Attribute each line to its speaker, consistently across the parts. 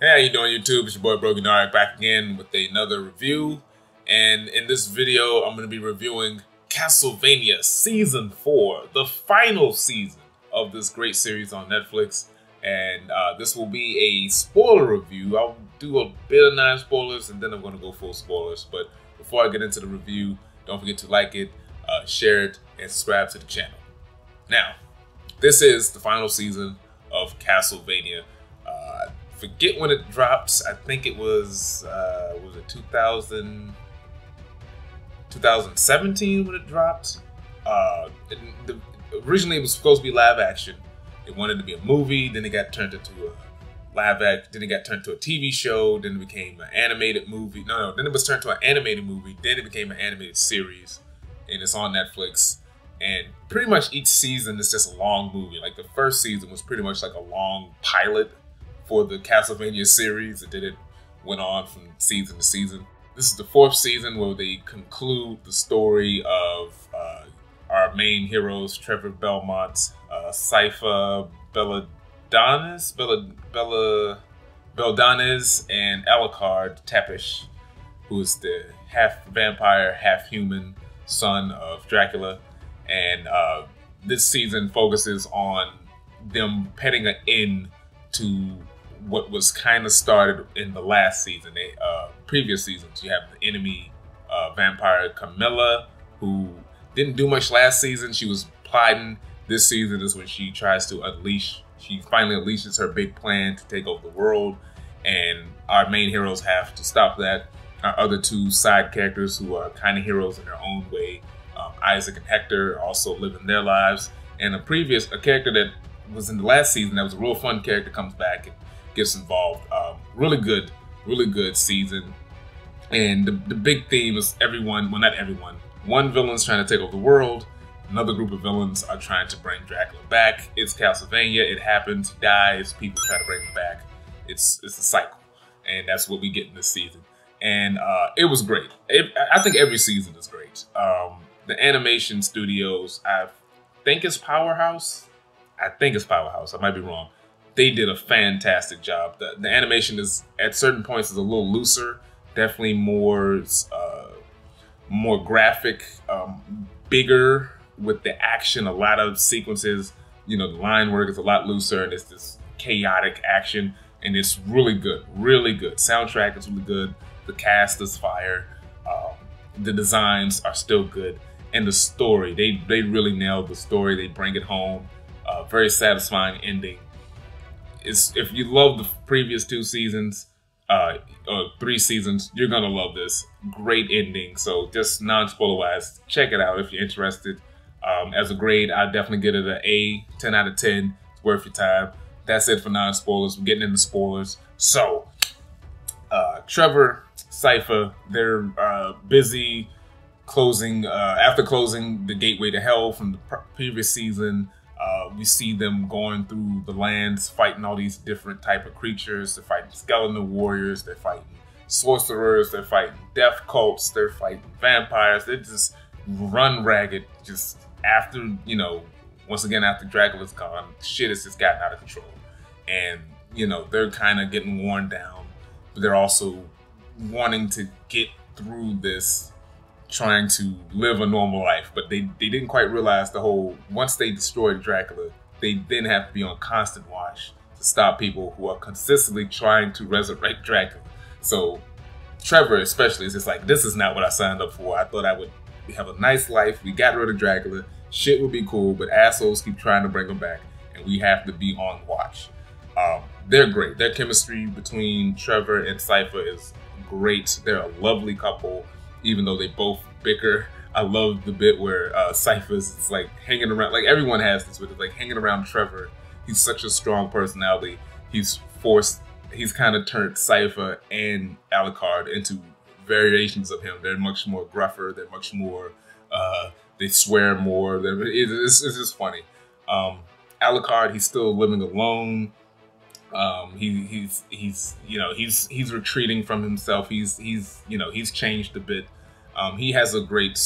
Speaker 1: Hey, how you doing, YouTube? It's your boy Brogi Naric back again with another review. And in this video, I'm going to be reviewing Castlevania Season 4, the final season of this great series on Netflix. And this will be a spoiler review. I'll do a bit of non-spoilers and then I'm going to go full spoilers. But before I get into the review, don't forget to like it, share it, and subscribe to the channel. Now, this is the final season of Castlevania. Forget when it drops. I think it was it 2017 when it dropped. Originally it was supposed to be live action. It wanted to be a movie, then it got turned into a live act, then it got turned to a TV show, then it became an animated movie. Then it was turned to an animated movie, then it became an animated series, and it's on Netflix. And pretty much each season is just a long movie. Like the first season was pretty much like a long pilot for the Castlevania series, and then it went on from season to season. This is the fourth season where they conclude the story of our main heroes, Trevor Belmont, Sypha Belladonna's, and Alucard Tepish, who is the half vampire, half human son of Dracula. And this season focuses on them putting an end to what was kind of started in the last season. Previous seasons, you have the enemy vampire Camilla, who didn't do much last season. She was plotting. This season is when she tries to unleash. She finally unleashes her big plan to take over the world, and our main heroes have to stop that. Our other two side characters, who are kind of heroes in their own way, Isaac and Hector, also living their lives. And a character that was in the last season that was a real fun character comes back and gets involved. Really good season. And the big theme is everyone, well, not everyone. One villain's trying to take over the world. Another group of villains are trying to bring Dracula back. It's Castlevania. It happens. He dies. People try to bring him back. It's a cycle. And that's what we get in this season. And it was great. I think every season is great. The animation studios, I think it's Powerhouse. I might be wrong. They did a fantastic job. The animation is, at certain points, is a little looser. Definitely more graphic, bigger with the action. A lot of sequences, the line work is a lot looser, and it's this chaotic action, and it's really good, really good. Soundtrack is really good. The cast is fire. The designs are still good. And the story, they really nailed the story. They bring it home. Very satisfying ending. If you love the previous 2 seasons, or 3 seasons, you're gonna love this. Great ending. So just non-spoiler wise, check it out if you're interested. As a grade, I'd definitely give it an A, 10 out of 10. It's worth your time. That's it for non-spoilers. We're getting into spoilers. So, Trevor, Sypha, they're busy closing, after closing the gateway to hell from the previous season. We see them going through the lands, fighting all these different type of creatures. They're fighting skeleton warriors, they're fighting sorcerers, they're fighting death cults, they're fighting vampires. They just run ragged. Just after, once again, after Dracula's gone, shit has just gotten out of control. And, they're kind of getting worn down, but they're also wanting to get through this, trying to live a normal life. But they didn't quite realize once they destroyed Dracula, they then have to be on constant watch to stop people who are consistently trying to resurrect Dracula. So Trevor especially is just like, this is not what I signed up for. I thought I would have a nice life. We got rid of Dracula. Shit would be cool, but assholes keep trying to bring him back, and we have to be on watch. They're great. Their chemistry between Trevor and Sypha is great. They're a lovely couple, even though they both bicker. I love the bit where Sypha's like hanging around, like everyone has this, but it's like hanging around Trevor. He's such a strong personality. He's kind of turned Sypha and Alucard into variations of him. They're much more gruffer. They're much more, they swear more. It's just funny. Alucard, he's still living alone. He's retreating from himself. He's changed a bit. He has a great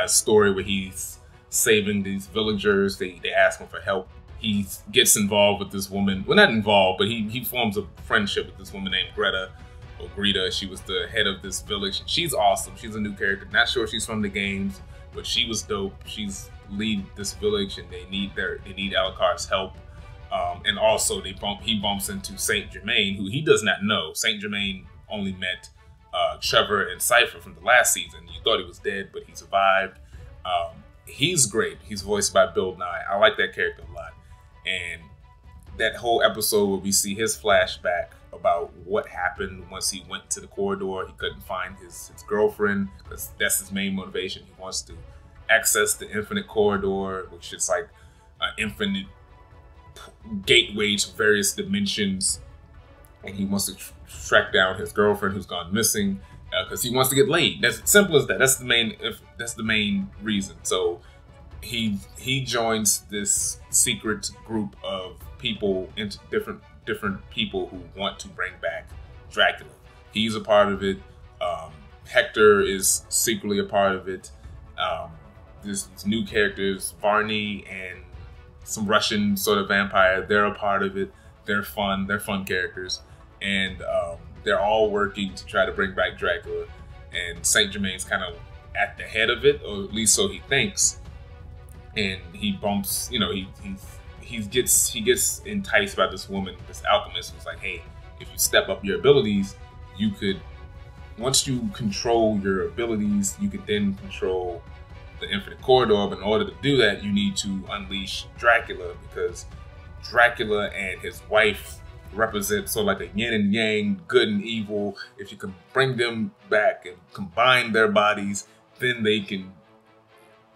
Speaker 1: story where he's saving these villagers. They ask him for help. he gets involved with this woman. Well, not involved, but he forms a friendship with this woman named Greta. Or Greta. She was the head of this village. She's awesome. She's a new character. Not sure she's from the games, but she was dope. She's lead this village, and they need Alucard's help. And also he bumps into Saint Germain, who he does not know. Saint Germain only met Trevor and Cypher from the last season. You thought he was dead, but he survived. He's great. He's voiced by Bill Nye. I like that character a lot. And that whole episode where we see his flashback about what happened once he went to the corridor. He couldn't find his girlfriend, because that's his main motivation. He wants to access the infinite corridor, which is like an infinite gateway to various dimensions. And he wants to track down his girlfriend who's gone missing, because he wants to get laid. That's simple as that. That's the main reason. So he joins this secret group of people, into different people who want to bring back Dracula. He's a part of it. Hector is secretly a part of it. There's these new characters, Varney and some Russian sort of vampire. They're a part of it. They're fun. They're fun characters. And they're all working to try to bring back Dracula. And Saint Germain's kind of at the head of it, or at least so he thinks. And he bumps, he gets enticed by this woman, this alchemist, who's like, hey, if you step up your abilities, you could, once you control your abilities, you could then control the infinite corridor. But in order to do that, you need to unleash Dracula, because Dracula and his wife represent sort of like a yin and yang, good and evil. If you can bring them back and combine their bodies, then they can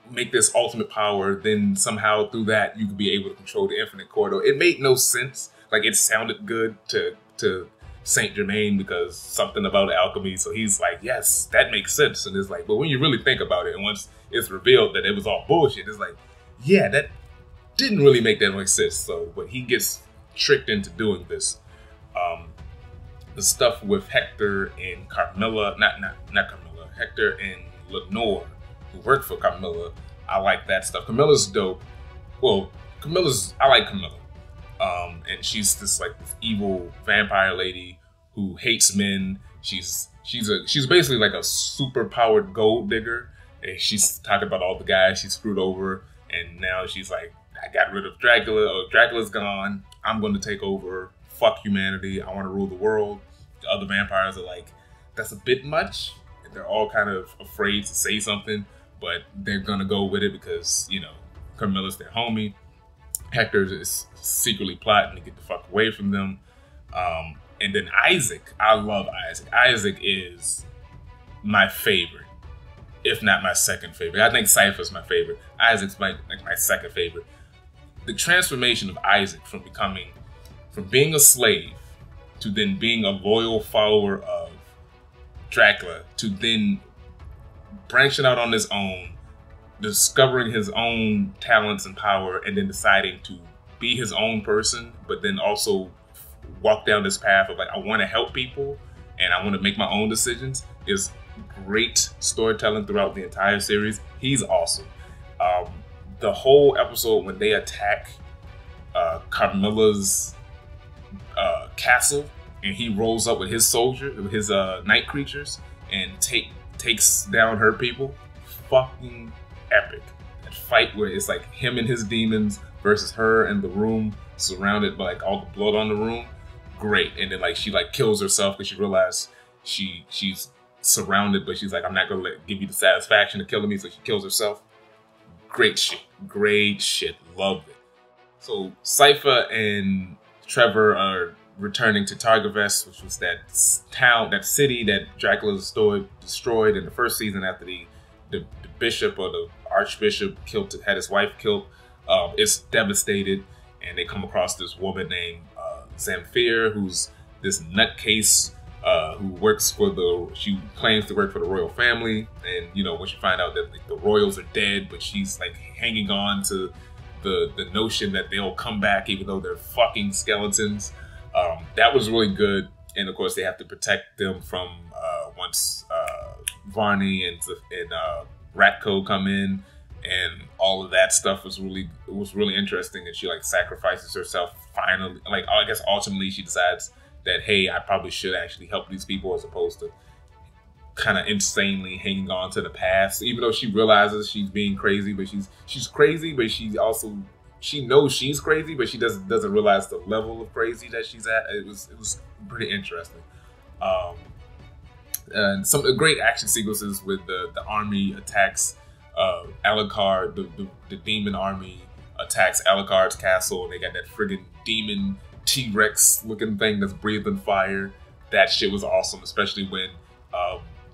Speaker 1: make this ultimate power. Then somehow through that, you could be able to control the infinite corridor. It made no sense. Like, it sounded good to Saint Germain because something about alchemy. So he's like, yes, that makes sense. And it's like, but when you really think about it, and once it's revealed that it was all bullshit, it's like, yeah, that didn't really make that much sense. So, but he gets tricked into doing this. The stuff with Hector and Carmilla, not Carmilla, Hector and Lenore, who work for Carmilla, I like that stuff. Camilla's dope. Well, I like Camilla. And she's this evil vampire lady who hates men. She's basically like a super powered gold digger. And she's talking about all the guys she screwed over. And now she's like, I got rid of Dracula. Oh, Dracula's gone. I'm going to take over. Fuck humanity. I want to rule the world. The other vampires are like, that's a bit much. And they're all kind of afraid to say something, but they're going to go with it because, Carmilla's their homie. Hector is secretly plotting to get the fuck away from them. And then Isaac. I love Isaac. Isaac is my favorite, if not my second favorite. I think Cypher's my favorite. Isaac's my second favorite. The transformation of Isaac from being a slave to then being a loyal follower of Dracula to then branching out on his own, discovering his own talents and power, and then deciding to be his own person, but then also walk down this path of like, I want to help people and I want to make my own decisions, is great storytelling throughout the entire series. He's awesome. The whole episode when they attack Carmilla's castle and he rolls up with his soldier, with his night creatures, and takes down her people, fucking epic. That fight where it's like him and his demons versus her and the room surrounded by like all the blood on the room, great. And then she kills herself because she realized she's surrounded, but she's like, I'm not gonna give you the satisfaction of killing me, so she kills herself. Great shit, loved it. So Cypher and Trevor are returning to Targovest, which was that town, that city that Dracula destroyed in the first season after the bishop or the archbishop had his wife killed. It's devastated, and they come across this woman named Zamfir, who's this nutcase who she claims to work for the royal family. And when you find out that the royals are dead, but she's hanging on to the notion that they'll come back even though they're fucking skeletons. That was really good. And of course they have to protect them from once Varney and Ratko come in, and all of that stuff was really interesting. And she like sacrifices herself finally. Like, I guess ultimately she decides that, hey, I probably should actually help these people as opposed to kind of insanely hanging on to the past. Even though she realizes she's being crazy, but she's crazy, but she knows she's crazy, but she doesn't realize the level of crazy that she's at. It was pretty interesting. And some great action sequences with the army attacks Alucard, the demon army attacks Alucard's castle, and they got that friggin' demon T-Rex looking thing that's breathing fire. That shit was awesome, especially when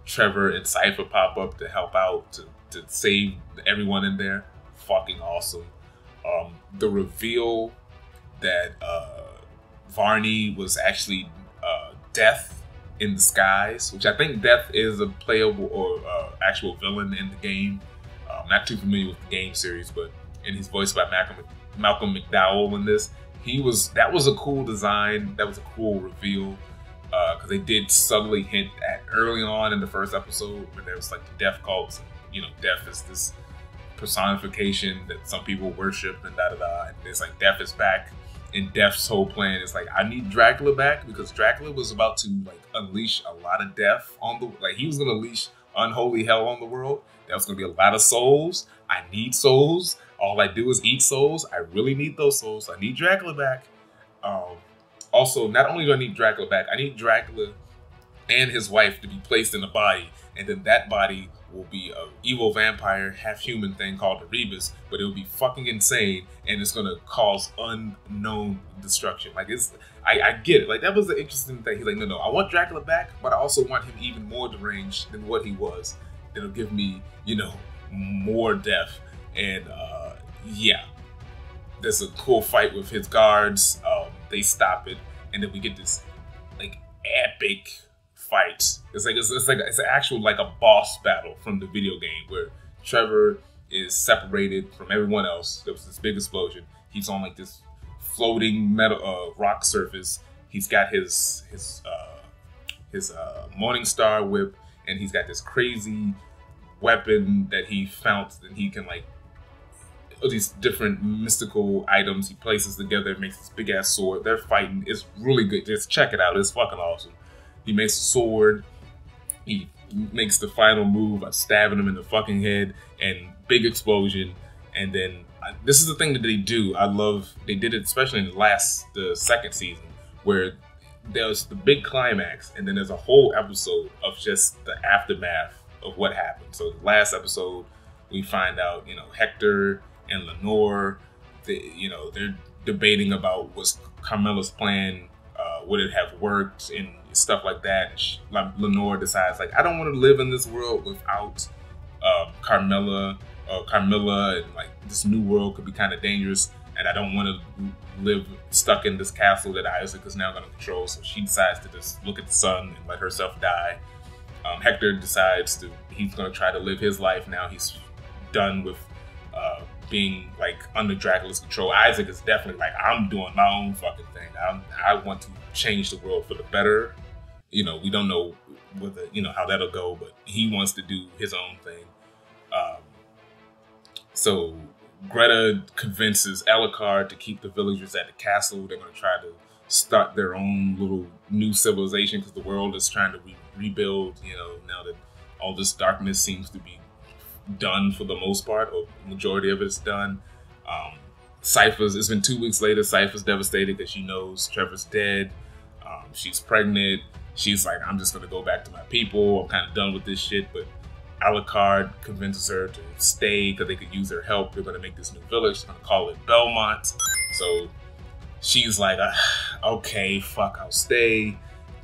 Speaker 1: Trevor and Cypher pop up to help out, to save everyone in there. Fucking awesome. The reveal that Varney was actually Death in disguise, which I think Death is a playable or actual villain in the game. I'm not too familiar with the game series, and he's voiced by Malcolm McDowell in this. That was a cool design. That was a cool reveal. Because they did subtly hint at early on in the first episode where there was like the death cults. And, death is this personification that some people worship and da-da-da. And it's like Death is back. And Death's whole plan is like, I need Dracula back because Dracula was about to like unleash a lot of death on he was going to unleash unholy hell on the world. There was going to be a lot of souls. I need souls. All I do is eat souls. I really need those souls. I need Dracula back. Also, not only do I need Dracula back, I need Dracula and his wife to be placed in a body, and then that body will be an evil vampire, half-human thing called Erebus, but it'll be fucking insane, and it's gonna cause unknown destruction. Like, I get it. Like, that was the interesting thing. He's like, no, I want Dracula back, but I also want him even more deranged than what he was. It'll give me, more death. And, yeah. There's a cool fight with his guards. They stop it, and then we get this like epic fight. It's an actual like a boss battle from the video game where Trevor is separated from everyone else. There was this big explosion. He's on like this floating metal rock surface. He's got his Morning Star whip, and he's got this crazy weapon that he found, and he can like these different mystical items he places together, makes this big ass sword. They're fighting. It's really good. Just check it out. It's fucking awesome. He makes a sword. He makes the final move by stabbing him in the fucking head, and big explosion. And then this is the thing that they do. They did it especially in the second season, where there's the big climax, and then there's a whole episode of just the aftermath of what happened. So the last episode, we find out, Hector and Lenore, they're debating about was Carmela's plan, would it have worked and stuff like that. And Lenore decides, like, I don't want to live in this world without Carmela, and like this new world could be kind of dangerous, and I don't want to live stuck in this castle that Isaac is now going to control. So she decides to just look at the sun and let herself die. Hector decides he's going to try to live his life now. He's done with being like under Dracula's control. Isaac is definitely like, I'm doing my own fucking thing. I want to change the world for the better. We don't know whether how that'll go, but he wants to do his own thing. So Greta convinces Alucard to keep the villagers at the castle. They're going to try to start their own little new civilization because the world is trying to rebuild. Now that all this darkness seems to be done for the most part, or majority of it's done. It's been 2 weeks later. Cypher's devastated because she knows Trevor's dead. She's pregnant. She's like, I'm just gonna go back to my people. I'm kind of done with this shit. But Alucard convinces her to stay because they could use her help. They're gonna make this new village. They're gonna call it Belmont. So she's like, okay, fuck, I'll stay.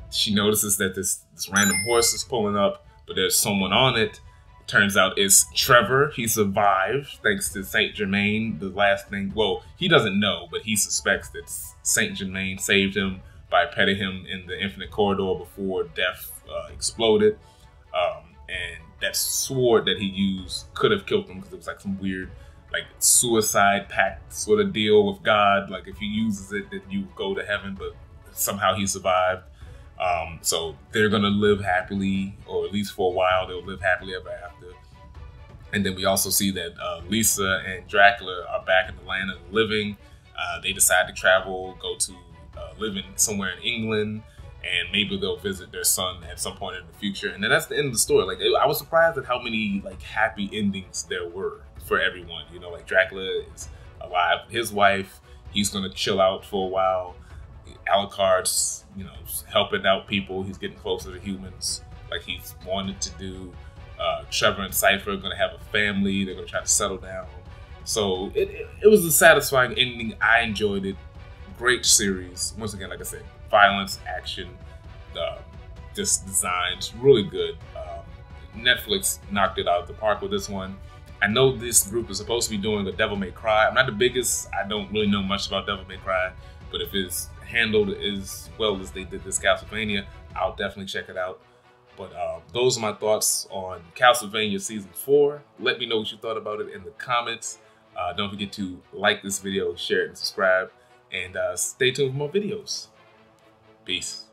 Speaker 1: She notices that this random horse is pulling up, but there's someone on it. Turns out it's Trevor. He survived thanks to Saint Germain. The last thing, well, he doesn't know, but he suspects that Saint Germain saved him by petting him in the Infinite Corridor before Death exploded. And that sword that he used could have killed him because it was like some weird, like suicide pact sort of deal with God. Like if he uses it, then you go to heaven, but somehow he survived. So they're gonna live happily, or at least for a while, they'll live happily ever after. And then we also see that Lisa and Dracula are back in the land of the living. They decide to travel, go to living somewhere in England, and maybe they'll visit their son at some point in the future. And then that's the end of the story. Like, I was surprised at how many like happy endings there were for everyone. You know, like Dracula is alive, his wife, he's gonna chill out for a while. Alucard's, you know, helping out people. He's getting closer to humans, like he's wanted to do. Trevor and Cypher are gonna have a family. They're gonna try to settle down. So it was a satisfying ending. I enjoyed it. Great series. Once again, like I said, violence, action, just designs, really good. Netflix knocked it out of the park with this one. I know this group is supposed to be doing a Devil May Cry. I'm not the biggest. I don't really know much about Devil May Cry, but if it's handled as well as they did this Castlevania, I'll definitely check it out. But those are my thoughts on Castlevania Season 4. Let me know what you thought about it in the comments. Don't forget to like this video, share it, and subscribe. And stay tuned for more videos. Peace.